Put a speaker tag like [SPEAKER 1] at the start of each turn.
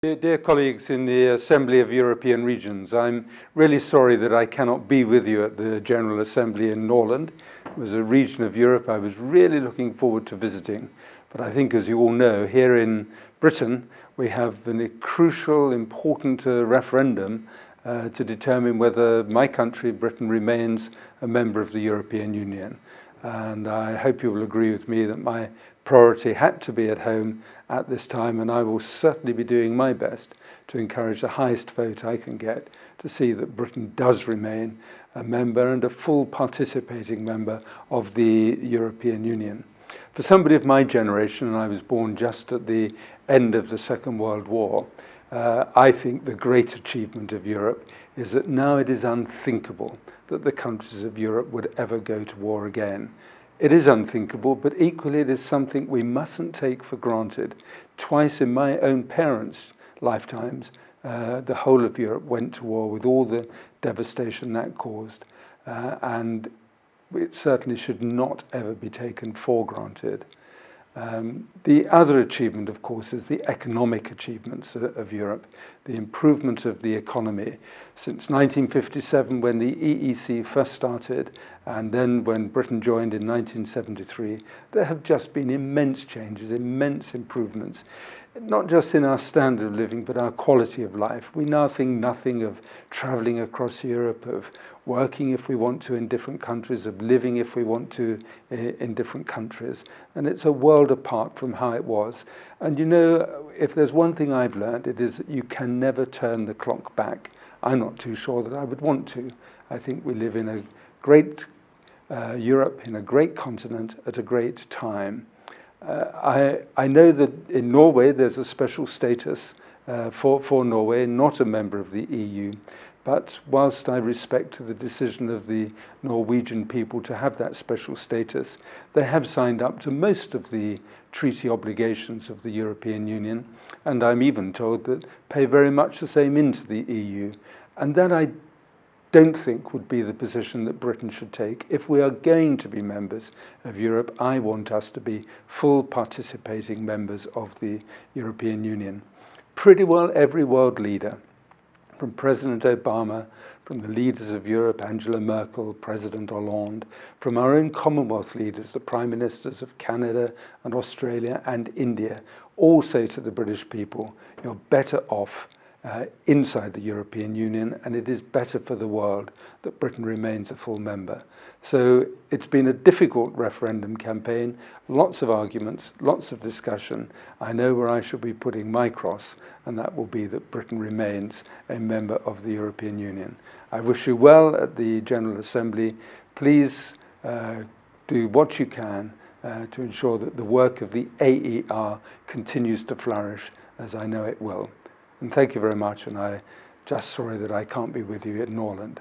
[SPEAKER 1] Dear colleagues in the Assembly of European Regions, I'm really sorry that I cannot be with you at the General Assembly in Norland. It was a region of Europe I was really looking forward to visiting. But I think, as you all know, here in Britain, we have a crucial, important referendum to determine whether my country, Britain, remains a member of the European Union. And I hope you will agree with me that my priority had to be at home at this time, and I will certainly be doing my best to encourage the highest vote I can get to see that Britain does remain a member and a full participating member of the European Union. For somebody of my generation, and I was born just at the end of the Second World War, I think the great achievement of Europe is that now it is unthinkable that the countries of Europe would ever go to war again. It is unthinkable, but equally it is something we mustn't take for granted. Twice in my own parents' lifetimes, the whole of Europe went to war with all the devastation that caused, and it certainly should not ever be taken for granted. The other achievement, of course, is the economic achievements of Europe, the improvement of the economy. Since 1957, when the EEC first started, and then when Britain joined in 1973, there have just been immense changes, immense improvements, not just in our standard of living, but our quality of life. We now think nothing of travelling across Europe, of working if we want to in different countries, of living if we want to in different countries. And it's a world apart from how it was. And you know, if there's one thing I've learned, it is that you can never turn the clock back. I'm not too sure that I would want to. I think we live in a great Europe, in a great continent, at a great time. I know that in Norway there's a special status for Norway, not a member of the EU. But whilst I respect the decision of the Norwegian people to have that special status, they have signed up to most of the treaty obligations of the European Union, and I'm even told that pay very much the same into the EU. And that I don't think would be the position that Britain should take. If we are going to be members of Europe, I want us to be full participating members of the European Union. Pretty well every world leader, from President Obama, from the leaders of Europe, Angela Merkel, President Hollande, from our own Commonwealth leaders, the Prime Ministers of Canada and Australia and India, all say to the British people, you're better off inside the European Union, and it is better for the world that Britain remains a full member. So it's been a difficult referendum campaign, lots of arguments, lots of discussion. I know where I shall be putting my cross, and that will be that Britain remains a member of the European Union. I wish you well at the General Assembly. Please do what you can to ensure that the work of the AER continues to flourish, as I know it will. And thank you very much, and I'm just sorry that I can't be with you in Norland.